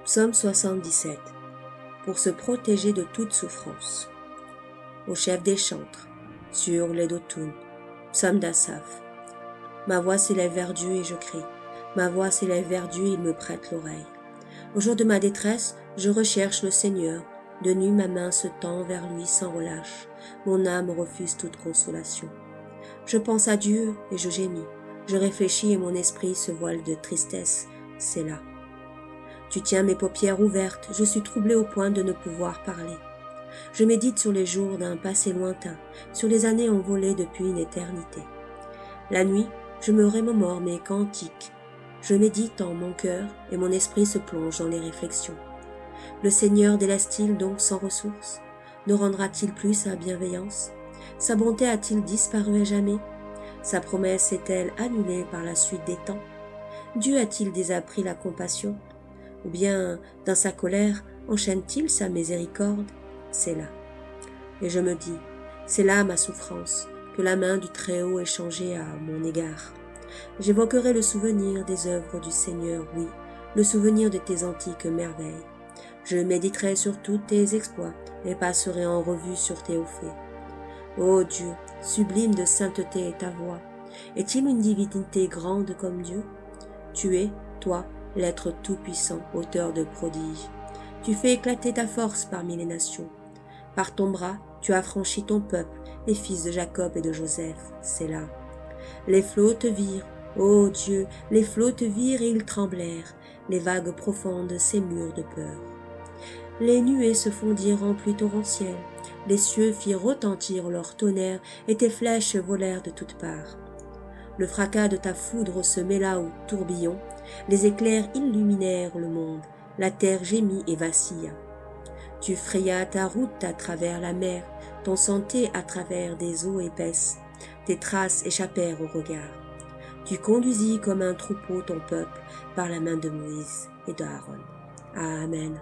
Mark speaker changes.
Speaker 1: Psaume 77. Pour se protéger de toute souffrance. Au chef des chantres, sur les Dotunes, Psaume d'Asaph. Ma voix s'élève vers Dieu et je crie. Ma voix s'élève vers Dieu et il me prête l'oreille. Au jour de ma détresse, je recherche le Seigneur. De nuit, ma main se tend vers lui sans relâche. Mon âme refuse toute consolation. Je pense à Dieu et je gémis. Je réfléchis et mon esprit se voile de tristesse. C'est là. Tu tiens mes paupières ouvertes, je suis troublé au point de ne pouvoir parler. Je médite sur les jours d'un passé lointain, sur les années envolées depuis une éternité. La nuit, je me remémore mes cantiques. Je médite en mon cœur et mon esprit se plonge dans les réflexions. Le Seigneur délaisse-t-il donc sans ressources? Ne rendra-t-il plus sa bienveillance? Sa bonté a-t-il disparu à jamais? Sa promesse est-elle annulée par la suite des temps? Dieu a-t-il désappris la compassion? Ou bien, dans sa colère, enchaîne-t-il sa miséricorde? C'est là. Et je me dis, c'est là ma souffrance, que la main du Très-Haut est changée à mon égard. J'évoquerai le souvenir des œuvres du Seigneur, oui, le souvenir de tes antiques merveilles. Je méditerai sur tous tes exploits et passerai en revue sur tes hauts faits. Ô Dieu, sublime de sainteté est ta voix. Est-il une divinité grande comme Dieu? Tu es, toi, l'être tout-puissant, auteur de prodiges. Tu fais éclater ta force parmi les nations. Par ton bras, tu as franchi ton peuple, les fils de Jacob et de Joseph, c'est là. Les flots te virent, ô Dieu, les flots te virent et ils tremblèrent, les vagues profondes s'émurent de peur. Les nuées se fondirent en pluie torrentielle, les cieux firent retentir leur tonnerre et tes flèches volèrent de toutes parts. Le fracas de ta foudre se mêla au tourbillon, les éclairs illuminèrent le monde, la terre gémit et vacilla. Tu frayas ta route à travers la mer, ton sentier à travers des eaux épaisses, tes traces échappèrent au regard. Tu conduisis comme un troupeau ton peuple par la main de Moïse et d'Aaron. Amen.